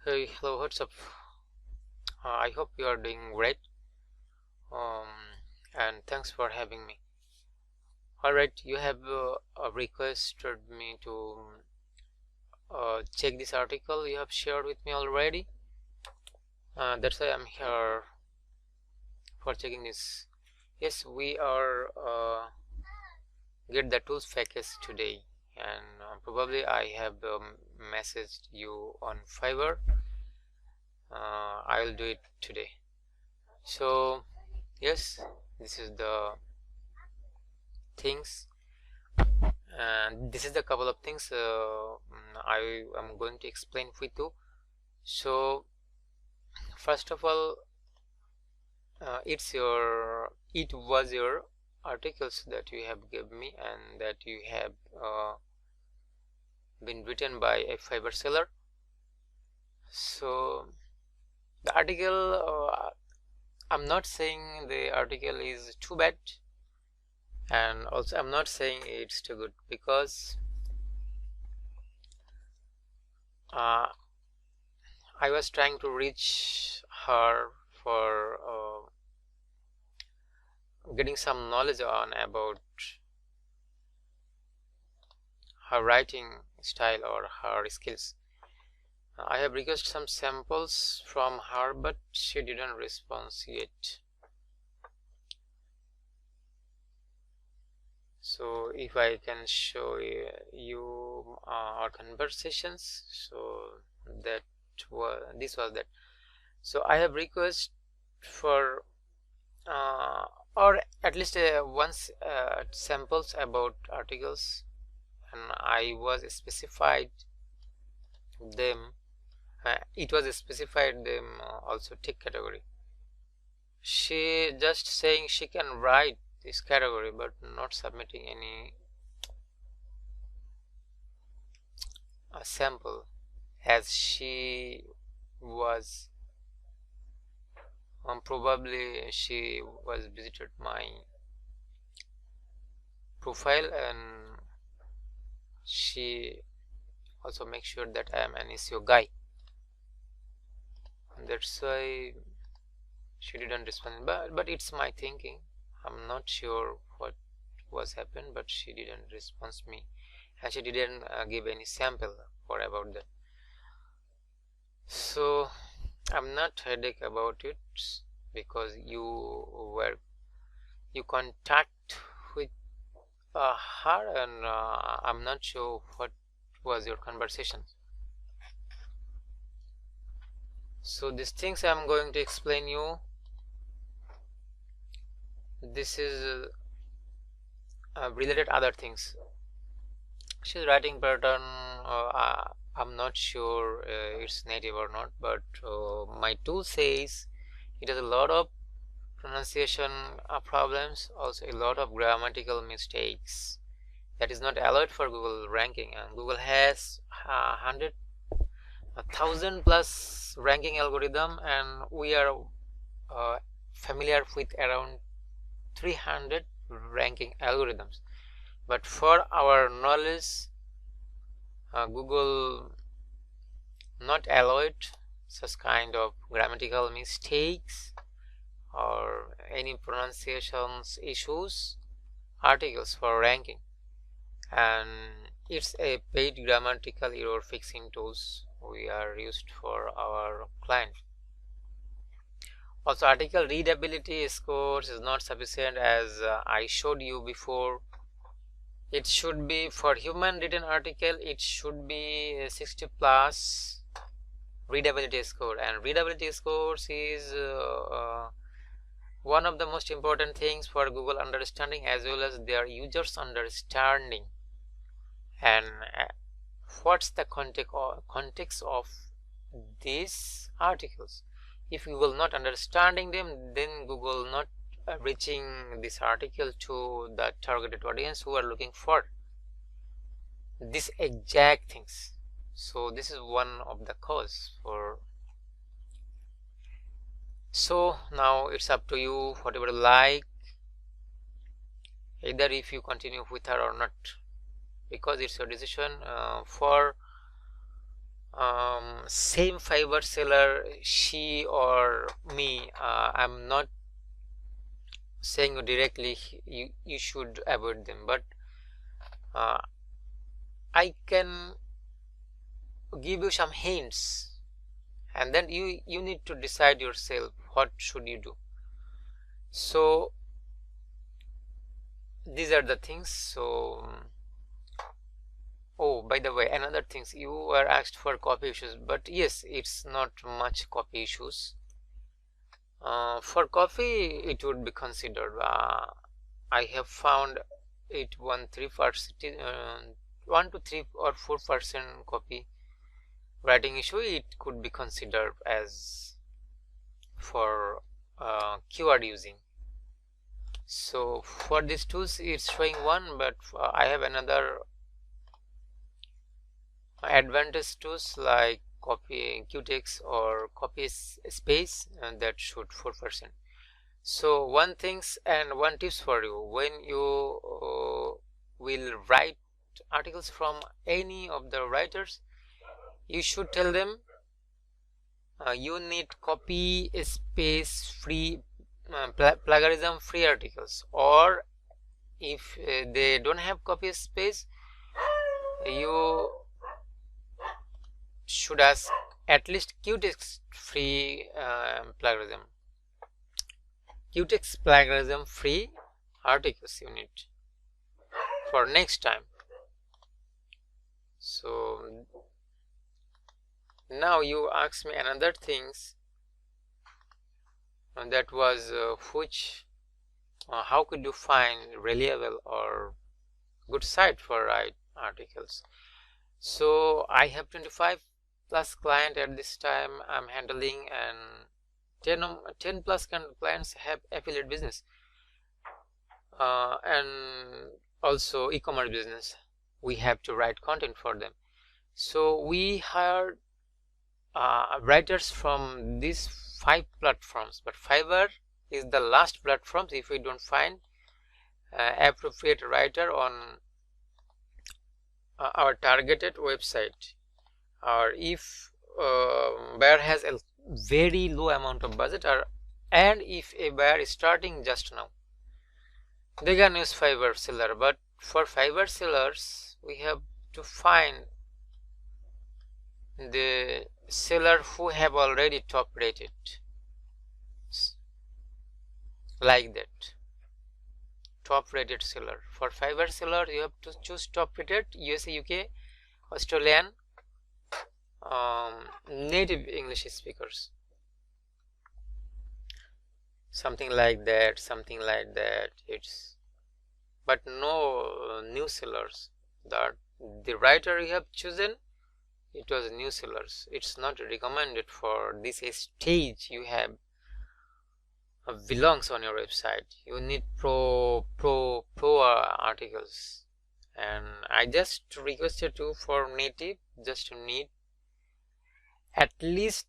Hey, hello, what's up? I hope you are doing great. Um, and thanks for having me. Alright, you have requested me to check this article you have shared with me already. That's why I'm here for checking this. Yes, we are get the tools package today, and probably I have messaged you on Fiverr. I will do it today. So yes, this is the things, and this is the couple of things I am going to explain with you. So first of all, it was your articles that you have given me and that you have been written by a Fiverr seller. So the article, I'm not saying the article is too bad, and also I'm not saying it's too good, because I was trying to reach her for getting some knowledge on about her writing style or her skills. I have requested some samples from her, but she didn't respond yet. So if I can show you our conversations, so this was that. So I have requested for or at least once samples about articles, and I was specified them. It was specified them also tick category. She just saying she can write this category, but not submitting any sample, as she was probably she was visited my profile, and she also makes sure that I am an SEO guy, and that's why she didn't respond. But it's my thinking. I'm not sure what was happened, but she didn't respond me, and she didn't give any sample for about that. So I'm not headache about it, because you contact with her, and I'm not sure what was your conversation. So these things I'm going to explain you. This is related other things. She's writing pattern, I'm not sure it's native or not, but my tool says it has a lot of pronunciation problems, also a lot of grammatical mistakes that is not allowed for Google ranking, and Google has 1,000 plus ranking algorithm, and we are familiar with around 300 ranking algorithms. But for our knowledge, Google not allowed such kind of grammatical mistakes or any pronunciations issues articles for ranking, and it's a paid grammatical error fixing tools we are used for our client. Also, article readability scores is not sufficient, as I showed you before. It should be, for human written article, it should be 60 plus readability score, and readability scores is one of the most important things for Google understanding as well as their users understanding. And what's the context of these articles? If you will not understanding them, then Google not reaching this article to the targeted audience who are looking for these exact things. So this is one of the cause for. So now it's up to you, whatever you like, either if you continue with her or not, because it's your decision. For same Fiverr seller, she or me, I'm not saying directly you should avoid them, but I can give you some hints, and then you need to decide yourself what should you do. So these are the things. So oh, by the way, another things, you were asked for copy issues, but yes, it's not much copy issues. For coffee it would be considered. I have found it 1 to 3 or 4% copy writing issue. It could be considered as for keyword using. So for these tools it's showing 1, but I have another advantage tools like copy qtext or copy space, and that should 4%. So one things and one tips for you: when you will write articles from any of the writers, you should tell them you need copy space free, plagiarism free articles, or if they don't have copy space, you should ask at least qtext free plagiarism free articles you need for next time. So now you ask me another things, and that was how could you find reliable or good site for write articles. So I have 25 plus client at this time I'm handling, and 10 plus clients have affiliate business and also e-commerce business. We have to write content for them. So we hired writers from these 5 platforms, but Fiverr is the last platform if we don't find appropriate writer on our targeted website, or if buyer has a very low amount of budget, and if a buyer is starting just now, they can use Fiverr seller. But for Fiverr sellers, we have to find the seller who have already top rated, like that, top rated seller. For Fiverr seller, you have to choose top rated USA, UK, Australian, native English speakers, something like that. It's, but no new sellers. The writer you have chosen, it was new sellers. It's not recommended for this stage you have belongs on your website. You need pro articles, and I just requested you for native, just to need at least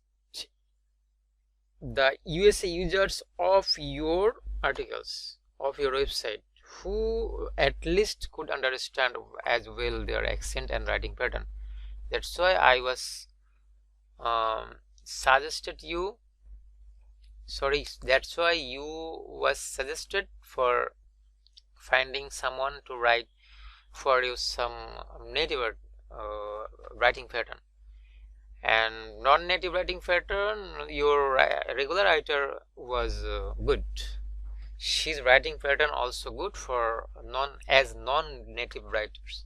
the USA users of your articles, of your website, who at least could understand as well their accent and writing pattern. That's why I was suggested for finding someone to write for you some native writing pattern. And non-native writing pattern, your regular writer was good. She's writing pattern also good for non-native writers.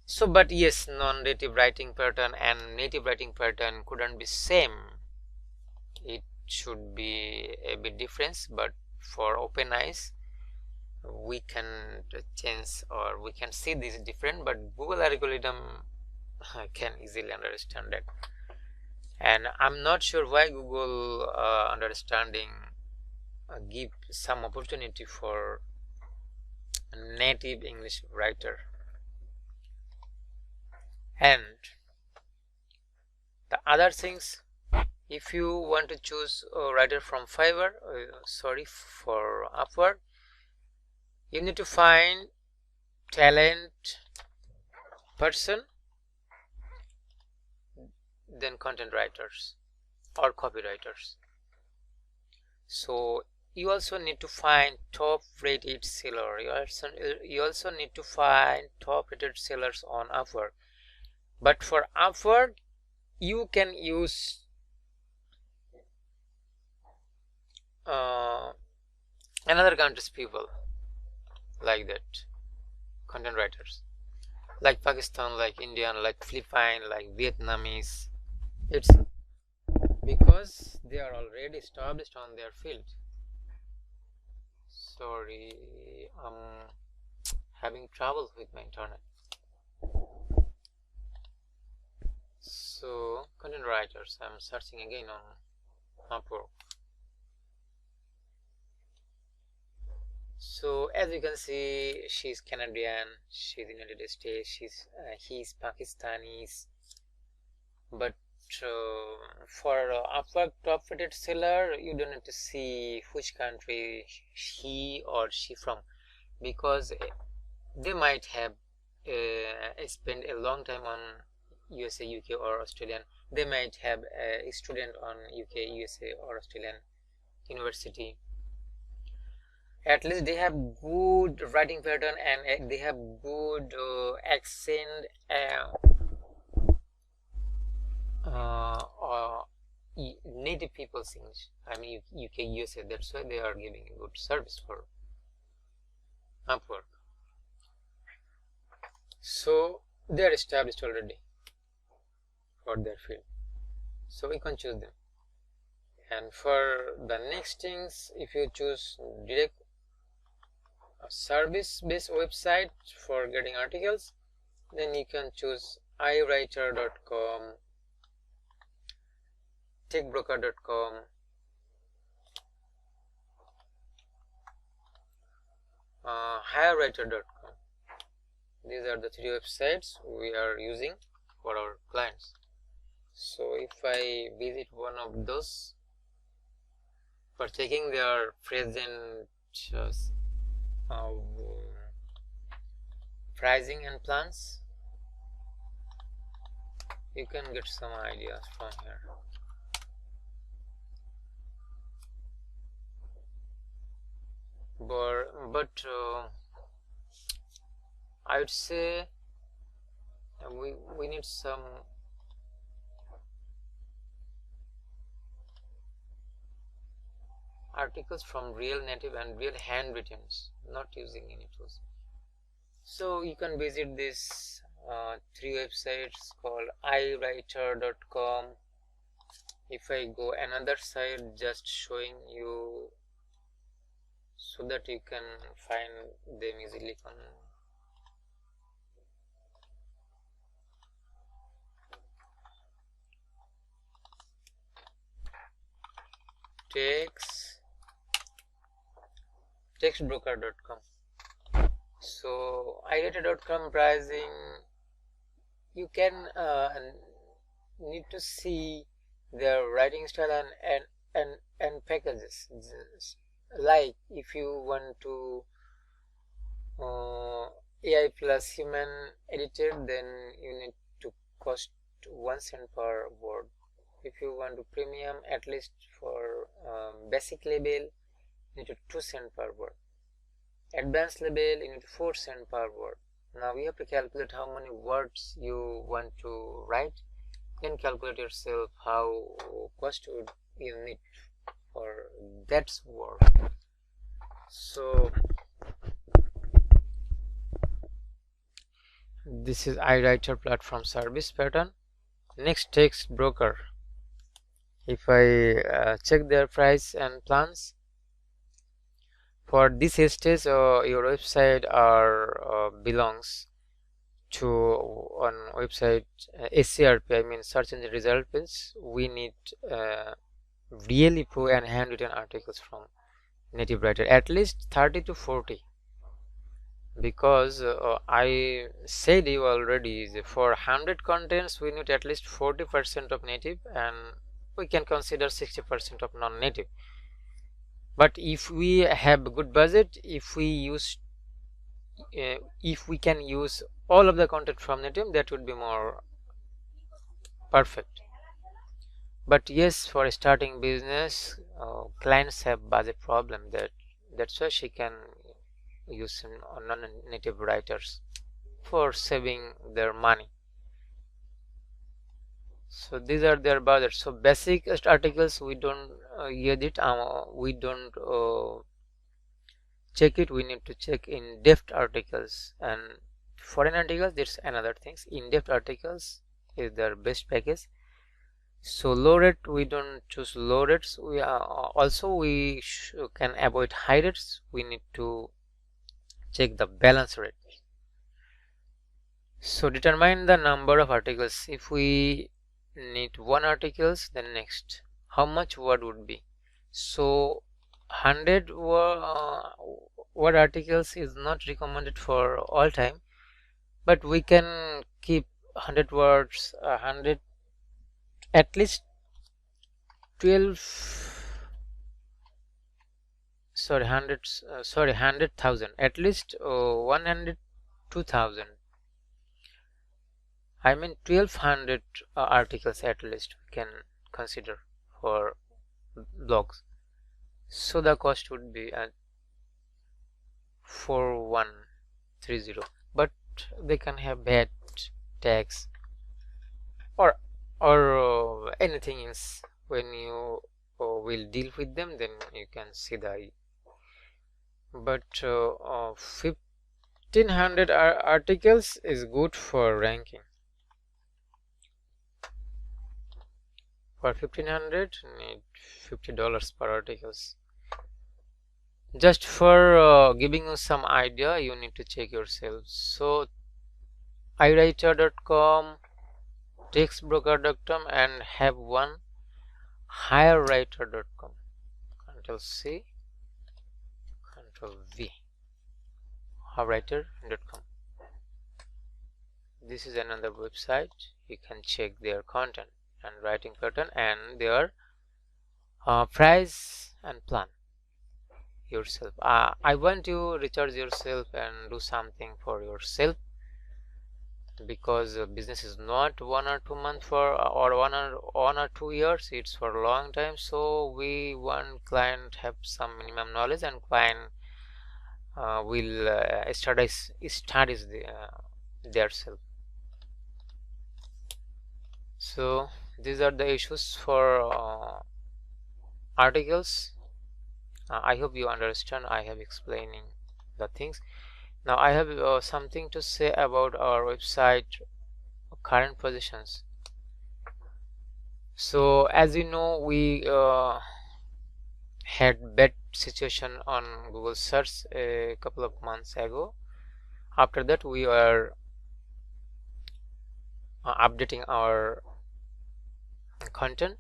So, but yes, non-native writing pattern and native writing pattern couldn't be same. It should be a bit difference, but for open eyes we can change, or we can see this different, but Google algorithm can easily understand that. And I'm not sure why Google understanding give some opportunity for native English writer. And the other things, if you want to choose a writer from Fiverr, for Upwork, you need to find talent person. than content writers or copywriters. So you also need to find top rated seller. You also need to find top rated sellers on Upwork. But for Upwork, you can use another country's people, like that, content writers, like Pakistan, like Indian, like Philippine, like Vietnamese. It's because they are already established on their field. Sorry, I'm having trouble with my internet. So content writers, I'm searching again on Upwork. So as you can see, she's Canadian, she's United States, he's Pakistanis. But for Upwork top rated seller, you don't have to see which country he or she from, because they might have spent a long time on USA, UK or Australian. They might have a student on UK, USA or Australian university. At least they have good writing pattern and they have good accent or native people's English. I mean UK, USA. That's why they are giving a good service for Upwork. So they are established already for their field, so we can choose them. And for the next things, if you choose direct service-based website for getting articles, then you can choose iWriter.com, techbroker.com, hirewriter.com. These are the 3 websites we are using for our clients. So if I visit one of those for checking their present pricing and plans, you can get some ideas from here. But I would say we need some articles from real native and real handwritten, not using any tools. So you can visit this 3 websites called iWriter.com. If I go another site, just showing you so that you can find them easily on textbroker.com. So iWriter.com pricing, you can need to see their writing style and packages. Like if you want to AI plus human edited, then you need to cost 1 cent per word. If you want to premium, at least for basic level, you need to 2 cent per word. Advanced level, you need 4 cent per word. Now you have to calculate how many words you want to write, then calculate yourself how cost would you need for that word. So this is iWriter platform service pattern. Next, text broker. If I check their price and plans, for this stage your website are belongs to on website SERP, I mean search engine result page. We need really pro and handwritten articles from native writer, at least 30 to 40, because I said you already, for 100 contents we need at least 40% of native, and we can consider 60% of non-native. But if we have a good budget, if we can use all of the content from native, that would be more perfect. But yes, for starting business, clients have budget problem. That's why she can use some non-native writers for saving their money. So these are their budgets. So basic articles we don't edit, we don't check it. We need to check in-depth articles, and foreign articles, there's another things. In-depth articles is their best package. So low rate, we don't choose low rates. We also we can avoid high rates. We need to check the balance rate. So determine the number of articles. If we need 1 articles, then next how much word would be. So 100 word articles is not recommended for all time, but we can keep 100 words, 100, at least 12, sorry 100, sorry 100,000, at least 102,000. I mean 1200 articles at least we can consider for blogs. So the cost would be 4130, but they can have VAT, tax, or anything else. When you will deal with them, then you can see the. But 1500 articles is good for ranking. For 1500, need $50 per articles. Just for giving you some idea, you need to check yourself. So iWriter.com, textbroker.com, and have one hirewriter.com. Ctrl+C, Ctrl+V, hirewriter.com. This is another website. You can check their content and writing pattern and their price and plan yourself. I want you recharge yourself and do something for yourself, because business is not 1 or 2 months for or 1 or 2 years. It's for a long time. So we want client have some minimum knowledge, and client will studies their self. So these are the issues for articles. I hope you understand. I have explaining the things. Now I have something to say about our website current positions. So as you know, we had bad situation on Google search a couple of months ago. After that, we are updating our content.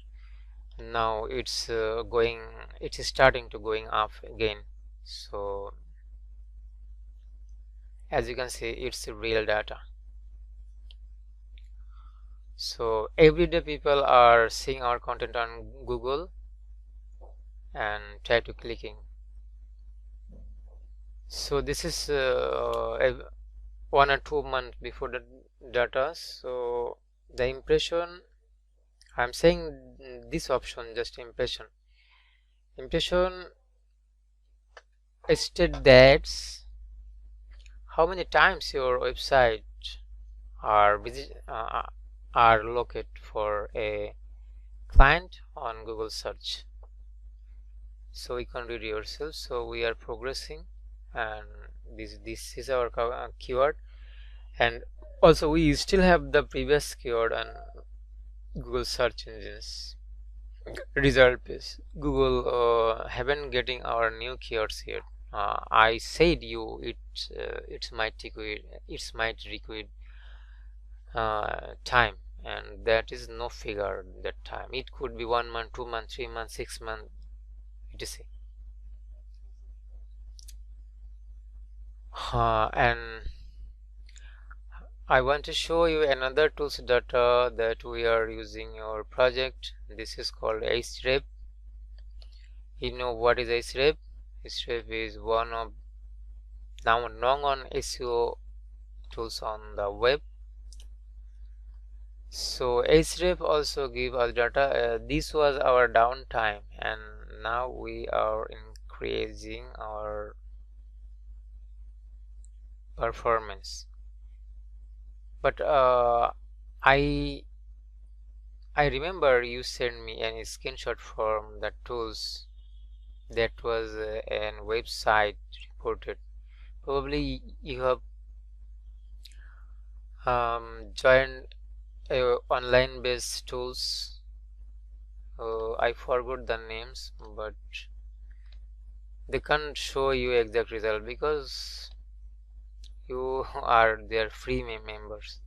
Now it's starting to going up again. So as you can see, it's real data. So everyday people are seeing our content on Google and try to clicking. So this is 1 or 2 months before the data. So the impression, I'm saying this option, just impression state that how many times your website are located for a client on Google search. So you can read yourself. So we are progressing, and this is our keyword, and also we still have the previous keyword on Google search engines result page. Google haven't getting our new keywords here. I said you it might require time, and that is no figure that time. It could be 1 month, 2 months, 3 months, 6 months, etc. And I want to show you another tools data that we are using in our project. This is called Href. You know what is Href? Href is one of known SEO tools on the web. So href also give us data. This was our downtime, and now we are increasing our performance. But I remember you sent me a screenshot from the tools that was an website reported. Probably you have joined online based tools. I forgot the names, but they can't show you exact result because you are their free members.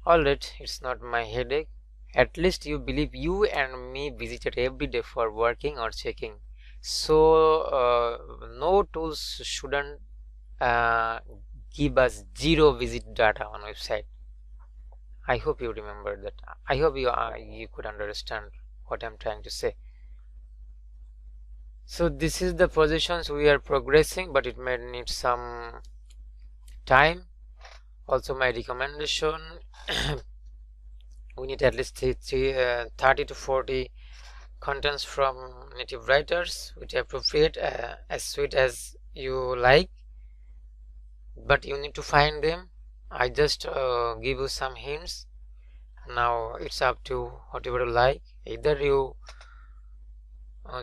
Alright, it's not my headache. At least you believe you and me visited every day for working or checking. So no tools shouldn't uh, give us zero visit data on website. I hope you remember that. I hope you could understand what I'm trying to say. So this is the positions we are progressing, but it may need some time. Also my recommendation, we need at least 30 to 40 contents from native writers which are appropriate, as sweet as you like, but you need to find them. I just give you some hints. Now it's up to whatever you like. Either you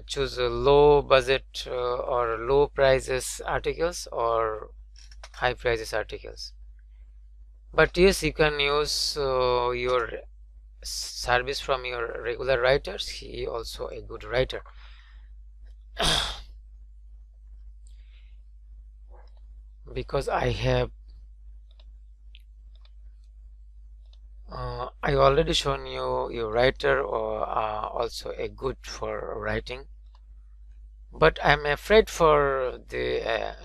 choose a low budget or low prices articles or high prices articles. But yes, you can use your service from your regular writers. He also a good writer. Because I have I already shown you your writer or also a good for writing, but I'm afraid for the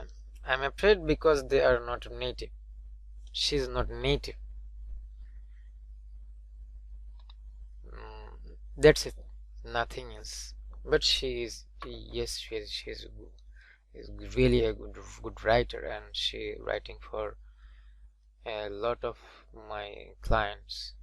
I'm afraid because they are not native. She's not native. That's it, nothing else. But she is, yes, she's really a good writer, and she writing for a lot of my clients.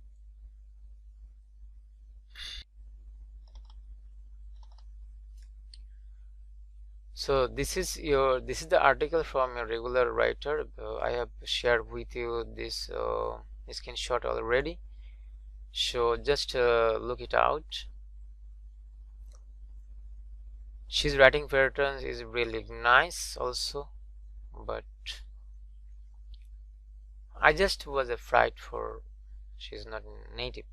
So this is the article from a regular writer. I have shared with you this screenshot already, so just look it out. She's writing patterns is really nice also, but I just was afraid for she's not native,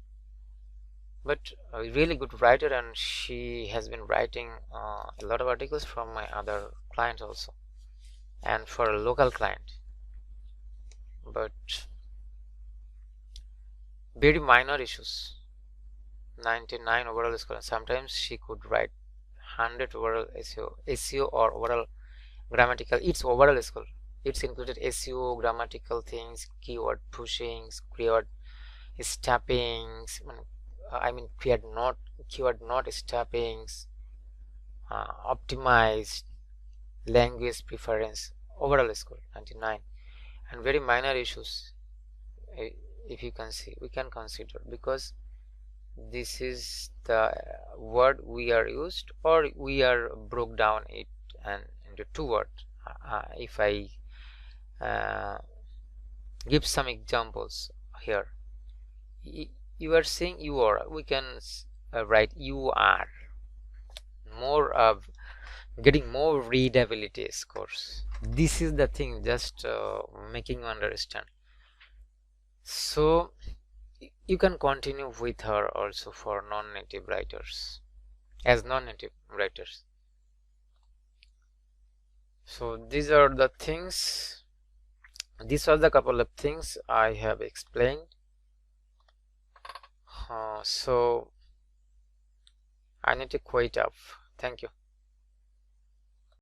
but a really good writer, and she has been writing a lot of articles from my other clients also, and for a local client, but very minor issues. 99 overall score. Sometimes she could write 100 overall SEO or overall grammatical. It's overall score. It's included SEO, grammatical things, keyword pushings, keyword stampings. I mean keyword not stampings, optimized language preference. Overall score 99, and very minor issues. If you can see, we can consider, because this is the word we are used, or we are broke down it and into two words. If I give some examples here, you are saying you are, we can write you are, more of getting more readability scores. This is the thing, just making you understand. So you can continue with her also for non-native writers, as non-native writers. So these are the things, these are the couple of things I have explained. So I need to quit up. Thank you.